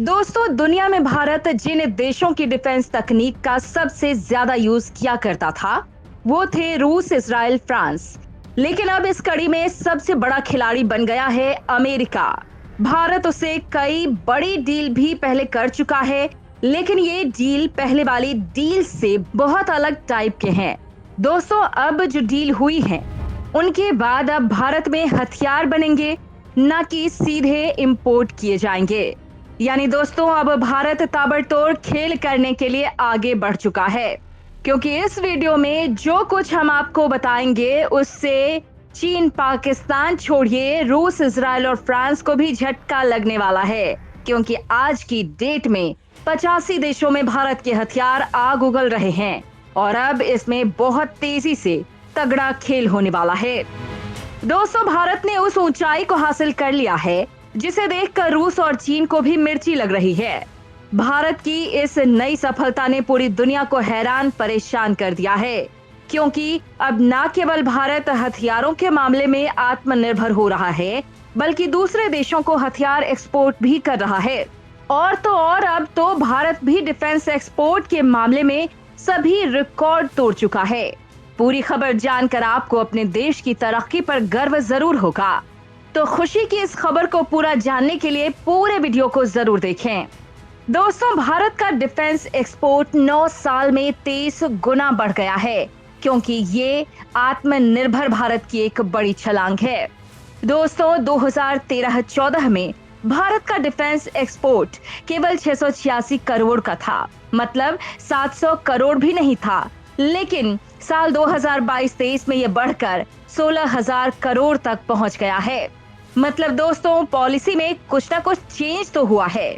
दोस्तों, दुनिया में भारत जिन देशों की डिफेंस तकनीक का सबसे ज्यादा यूज किया करता था वो थे रूस, इजराइल, फ्रांस। लेकिन अब इस कड़ी में सबसे बड़ा खिलाड़ी बन गया है अमेरिका। भारत उसे कई बड़ी डील भी पहले कर चुका है, लेकिन ये डील पहले वाली डील से बहुत अलग टाइप के हैं। दोस्तों, अब जो डील हुई है उनके बाद अब भारत में हथियार बनेंगे, न कि सीधे इंपोर्ट किए जाएंगे। यानी दोस्तों, अब भारत ताबड़तोड़ खेल करने के लिए आगे बढ़ चुका है, क्योंकि इस वीडियो में जो कुछ हम आपको बताएंगे उससे चीन, पाकिस्तान छोड़िए रूस, इजराइल और फ्रांस को भी झटका लगने वाला है। क्योंकि आज की डेट में 85 देशों में भारत के हथियार आग उगल रहे हैं और अब इसमें बहुत तेजी से तगड़ा खेल होने वाला है। दोस्तों, भारत ने उस ऊंचाई को हासिल कर लिया है जिसे देखकर रूस और चीन को भी मिर्ची लग रही है। भारत की इस नई सफलता ने पूरी दुनिया को हैरान परेशान कर दिया है, क्योंकि अब न केवल भारत हथियारों के मामले में आत्मनिर्भर हो रहा है, बल्कि दूसरे देशों को हथियार एक्सपोर्ट भी कर रहा है। और तो और, अब तो भारत भी डिफेंस एक्सपोर्ट के मामले में सभी रिकॉर्ड तोड़ चुका है। पूरी खबर जानकर आपको अपने देश की तरक्की पर गर्व जरूर होगा। तो खुशी की इस खबर को पूरा जानने के लिए पूरे वीडियो को जरूर देखें। दोस्तों, भारत का डिफेंस एक्सपोर्ट 9 साल में 23 गुना बढ़ गया है, क्योंकि ये आत्मनिर्भर भारत की एक बड़ी छलांग है। दोस्तों, 2013-14 में भारत का डिफेंस एक्सपोर्ट केवल 686 करोड़ का था, मतलब 700 करोड़ भी नहीं था। लेकिन साल 2022-23 में ये बढ़कर 16,000 करोड़ तक पहुंच गया है। मतलब दोस्तों, पॉलिसी में कुछ ना कुछ चेंज तो हुआ है।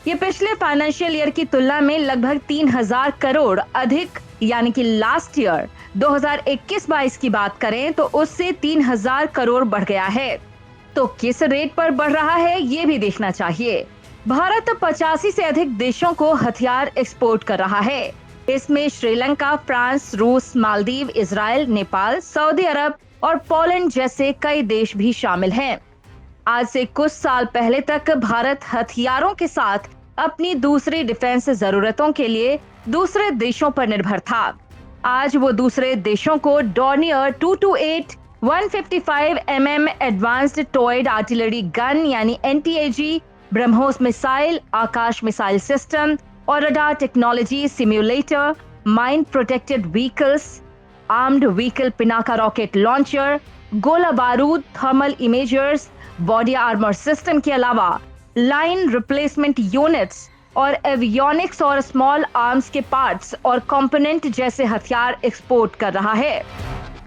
ये पिछले फाइनेंशियल ईयर की तुलना में लगभग 3,000 करोड़ अधिक, यानी कि लास्ट ईयर 2021-22 की बात करें तो उससे 3,000 करोड़ बढ़ गया है। तो किस रेट पर बढ़ रहा है ये भी देखना चाहिए। भारत 85 से अधिक देशों को हथियार एक्सपोर्ट कर रहा है। इसमें श्रीलंका, फ्रांस, रूस, मालदीव, इजराइल, नेपाल, सऊदी अरब और पोलैंड जैसे कई देश भी शामिल हैं। आज से कुछ साल पहले तक भारत हथियारों के साथ अपनी दूसरी डिफेंस जरूरतों के लिए दूसरे देशों पर निर्भर था। आज वो दूसरे देशों को Dornier 228 155 mm advanced towed artillery gun यानी NTAG, BrahMos missile, Akash missile system और radar technology, simulator, mine protected vehicles, armoured vehicle Pinaka rocket launcher, गोला बारूद, thermal imagers, body armour system के अलावा लाइन रिप्लेसमेंट यूनिट्स और एवियोनिक्स और स्मॉल आर्म्स के parts और कंपोनेंट जैसे हथियार एक्सपोर्ट कर रहा है।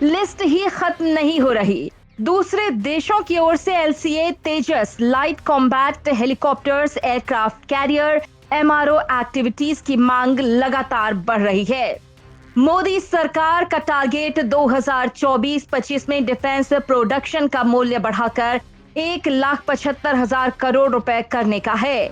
लिस्ट ही खत्म नहीं हो रही। दूसरे देशों की ओर से LCA, Tejas, light combat helicopters, aircraft carrier, MRO activities की मांग लगातार बढ़ रही है। मोदी सरकार का टारगेट 2024-25 में डिफेंस प्रोडक्शन का मूल्य बढ़ाकर 1,75,000 करोड़ रुपए करने का है।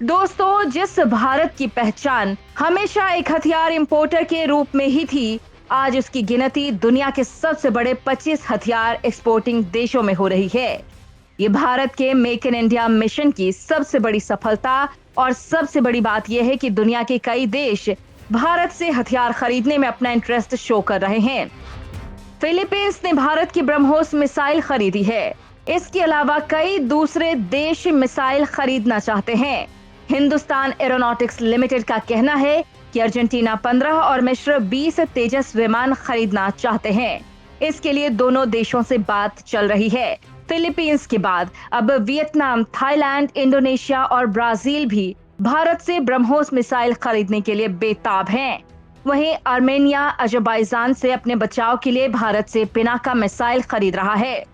दोस्तों, जिस भारत की पहचान हमेशा एक हथियार इंपोर्टर के रूप में ही थी, आज उसकी गिनती दुनिया के सबसे बड़े 25 हथियार एक्सपोर्टिंग देशों में हो रही है। ये भारत के मेक इन इंडिया मिशन की सबसे बड़ी सफलता और सबसे बड़ी बात यह है कि दुनिया के कई देश भारत से हथियार खरीदने में अपना इंटरेस्ट शो कर रहे हैं। फिलीपींस ने भारत की ब्रह्मोस मिसाइल खरीदी है। इसके अलावा कई दूसरे देश मिसाइल खरीदना चाहते हैं। हिंदुस्तान एरोनॉटिक्स लिमिटेड का कहना है कि अर्जेंटीना 15 और मिस्र 20 तेजस विमान खरीदना चाहते हैं। इसके लिए दोनों देशों से बात चल रही है। फिलीपींस के बाद अब वियतनाम, थाईलैंड, इंडोनेशिया और ब्राजील भी भारत से ब्रह्मोस मिसाइल खरीदने के लिए बेताब हैं। वहीं आर्मेनिया अजरबैजान से अपने बचाव के लिए भारत से पिनाका मिसाइल खरीद रहा है।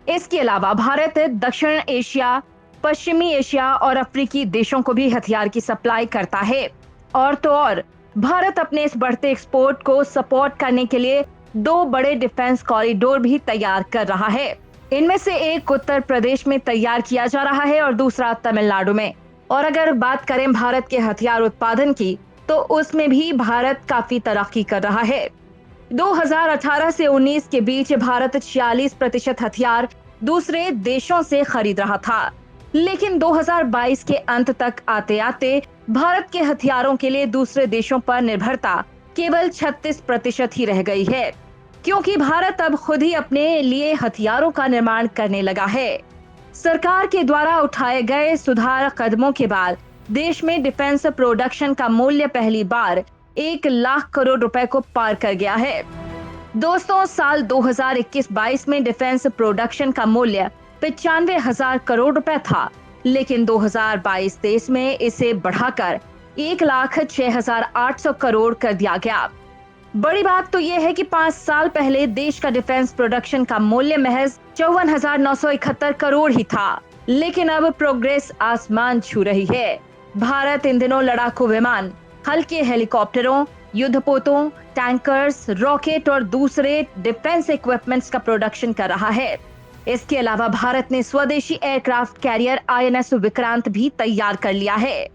इसके अलावा भारत दक्षिण एशिया, पश्चिमी एशिया और अफ्रीकी देशों को भी हथियार की सप्लाई करता है। और तो और, भारत अपने इस बढ़ते एक्सपोर्ट को सपोर्ट करने के लिए 2 बड़े डिफेंस कॉरिडोर भी तैयार कर रहा है। इनमें से एक उत्तर प्रदेश में तैयार किया जा रहा है और दूसरा तमिलनाडु में। और अगर बात करें भारत के हथियार उत्पादन की, तो उसमें भी भारत काफी तरक्की कर रहा है। 2018 से 19 के बीच भारत 46% हथियार दूसरे देशों से खरीद रहा था। लेकिन 2022 के अंत तक आते आते भारत के हथियारों के लिए दूसरे देशों पर निर्भरता केवल 36% ही रह गई है, क्योंकि भारत अब खुद ही अपने लिए हथियारों का निर्माण करने लगा है। सरकार के द्वारा उठाए गए सुधार कदमों के बाद देश में डिफेंस प्रोडक्शन का मूल्य पहली बार 1 लाख करोड़ रुपए को पार कर गया है। दोस्तों, साल 2021-22 में डिफेंस प्रोडक्शन का मूल्य 95,000 करोड़ रुपए था, लेकिन 2022-23 में इसे बढ़ाकर 1,06,800 करोड़ कर दिया गया। बड़ी बात तो यह है कि 5 साल पहले देश का डिफेंस प्रोडक्शन का मूल्य महज 54,971 करोड़ ही था, लेकिन अब प्रोग्रेस आसमान छू रही है। भारत इन दिनों लड़ाकू विमान, हल्के हेलीकॉप्टरों, युद्धपोतों, टैंकर्स, रॉकेट और दूसरे डिफेंस इक्विपमेंट्स का प्रोडक्शन कर रहा है। इसके अलावा भारत ने स्वदेशी एयरक्राफ्ट कैरियर INS विक्रांत भी तैयार कर लिया है।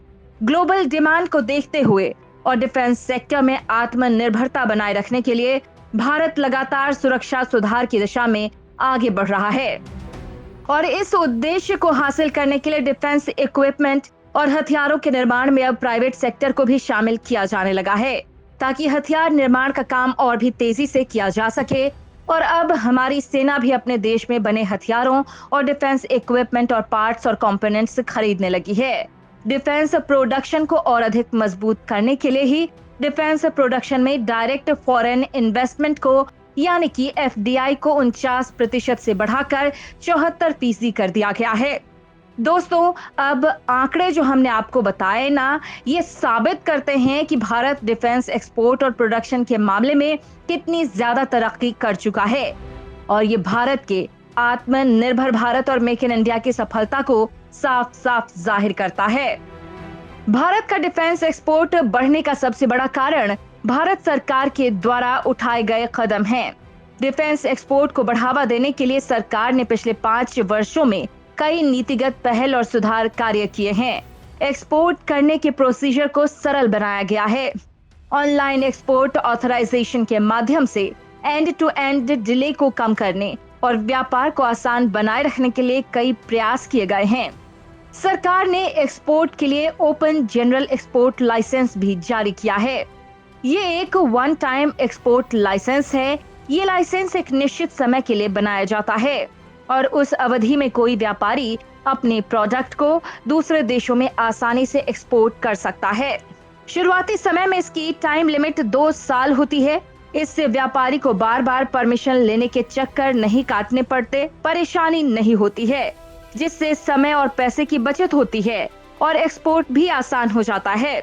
ग्लोबल डिमांड को देखते हुए और डिफेंस सेक्टर में आत्मनिर्भरता बनाए रखने के लिए भारत लगातार सुरक्षा सुधार की दिशा में आगे बढ़ रहा है और इस उद्देश्य को हासिल करने के लिए डिफेंस इक्विपमेंट और हथियारों के निर्माण में अब प्राइवेट सेक्टर को भी शामिल किया जाने लगा है, ताकि हथियार निर्माण का काम और भी तेजी से किया जा सके। और अब हमारी सेना भी अपने देश में बने हथियारों और डिफेंस इक्विपमेंट और पार्ट्स और कंपोनेंट्स खरीदने लगी है। डिफेंस प्रोडक्शन को और अधिक मजबूत करने के लिए ही डिफेंस प्रोडक्शन में डायरेक्ट फॉरेन इन्वेस्टमेंट को यानी कि FDI को 49% से बढ़ाकर 74% कर दिया गया है। दोस्तों, अब आंकड़े जो हमने आपको बताए ना, ये साबित करते हैं कि भारत डिफेंस एक्सपोर्ट और प्रोडक्शन के मामले में कितनी ज्यादा तरक्की कर चुका है और ये भारत के आत्मनिर्भर भारत और मेक इन इंडिया की सफलता को साफ साफ जाहिर करता है। भारत का डिफेंस एक्सपोर्ट बढ़ने का सबसे बड़ा कारण भारत सरकार के द्वारा उठाए गए कदम हैं। डिफेंस एक्सपोर्ट को बढ़ावा देने के लिए सरकार ने पिछले 5 वर्षों में कई नीतिगत पहल और सुधार कार्य किए हैं। एक्सपोर्ट करने के प्रोसीजर को सरल बनाया गया है। ऑनलाइन एक्सपोर्ट ऑथराइजेशन के माध्यम से एंड टू एंड डिले को कम करने और व्यापार को आसान बनाए रखने के लिए कई प्रयास किए गए हैं। सरकार ने एक्सपोर्ट के लिए ओपन जनरल एक्सपोर्ट लाइसेंस भी जारी किया है। ये एक वन टाइम एक्सपोर्ट लाइसेंस है। ये लाइसेंस एक निश्चित समय के लिए बनाया जाता है और उस अवधि में कोई व्यापारी अपने प्रोडक्ट को दूसरे देशों में आसानी से एक्सपोर्ट कर सकता है। शुरुआती समय में इसकी टाइम लिमिट 2 साल होती है। इससे व्यापारी को बार बार परमिशन लेने के चक्कर नहीं काटने पड़ते, परेशानी नहीं होती है, जिससे समय और पैसे की बचत होती है और एक्सपोर्ट भी आसान हो जाता है।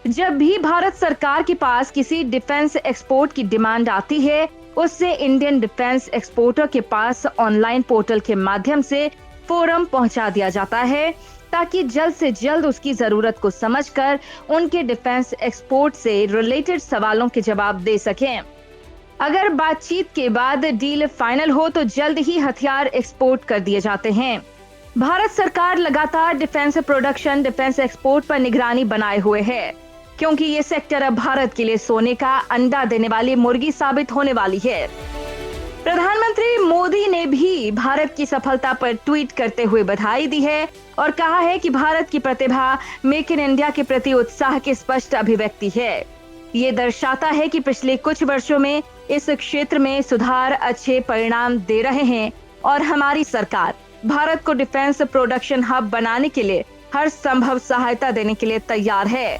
जब भी भारत सरकार के पास किसी डिफेंस एक्सपोर्ट की डिमांड आती है, उससे इंडियन डिफेंस एक्सपोर्टर के पास ऑनलाइन पोर्टल के माध्यम से फॉर्म पहुंचा दिया जाता है, ताकि जल्द से जल्द उसकी जरूरत को समझकर उनके डिफेंस एक्सपोर्ट से रिलेटेड सवालों के जवाब दे सकें। अगर बातचीत के बाद डील फाइनल हो तो जल्द ही हथियार एक्सपोर्ट कर दिए जाते हैं। भारत सरकार लगातार डिफेंस प्रोडक्शन, डिफेंस एक्सपोर्ट पर निगरानी बनाए हुए है, क्योंकि ये सेक्टर अब भारत के लिए सोने का अंडा देने वाली मुर्गी साबित होने वाली है। प्रधानमंत्री मोदी ने भी भारत की सफलता पर ट्वीट करते हुए बधाई दी है और कहा है कि भारत की प्रतिभा मेक इन इंडिया के प्रति उत्साह की स्पष्ट अभिव्यक्ति है। ये दर्शाता है कि पिछले कुछ वर्षों में इस क्षेत्र में सुधार अच्छे परिणाम दे रहे हैं और हमारी सरकार भारत को डिफेंस प्रोडक्शन हब बनाने के लिए हर संभव सहायता देने के लिए तैयार है।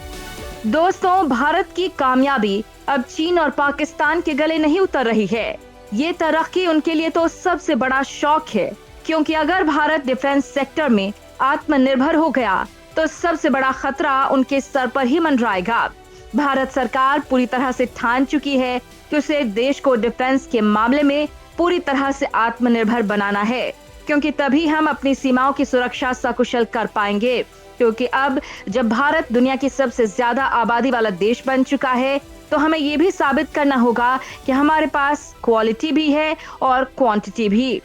दोस्तों, भारत की कामयाबी अब चीन और पाकिस्तान के गले नहीं उतर रही है। ये तरक्की उनके लिए तो सबसे बड़ा शौक है, क्योंकि अगर भारत डिफेंस सेक्टर में आत्मनिर्भर हो गया तो सबसे बड़ा खतरा उनके सर पर ही मंडराएगा। भारत सरकार पूरी तरह से ठान चुकी है कि उसे देश को डिफेंस के मामले में पूरी तरह से आत्मनिर्भर बनाना है, क्योंकि तभी हम अपनी सीमाओं की सुरक्षा सकुशल कर पाएंगे। क्योंकि अब जब भारत दुनिया की सबसे ज्यादा आबादी वाला देश बन चुका है, तो हमें ये भी साबित करना होगा कि हमारे पास क्वालिटी भी है और क्वांटिटी भी।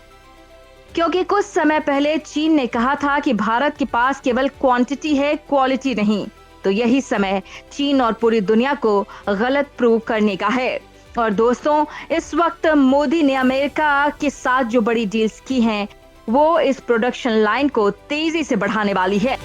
क्योंकि कुछ समय पहले चीन ने कहा था कि भारत के पास केवल क्वांटिटी है, क्वालिटी नहीं। तो यही समय चीन और पूरी दुनिया को गलत प्रूव करने का है। और दोस्तों, इस वक्त मोदी ने अमेरिका के साथ जो बड़ी डील्स की हैं, वो इस प्रोडक्शन लाइन को तेजी से बढ़ाने वाली है।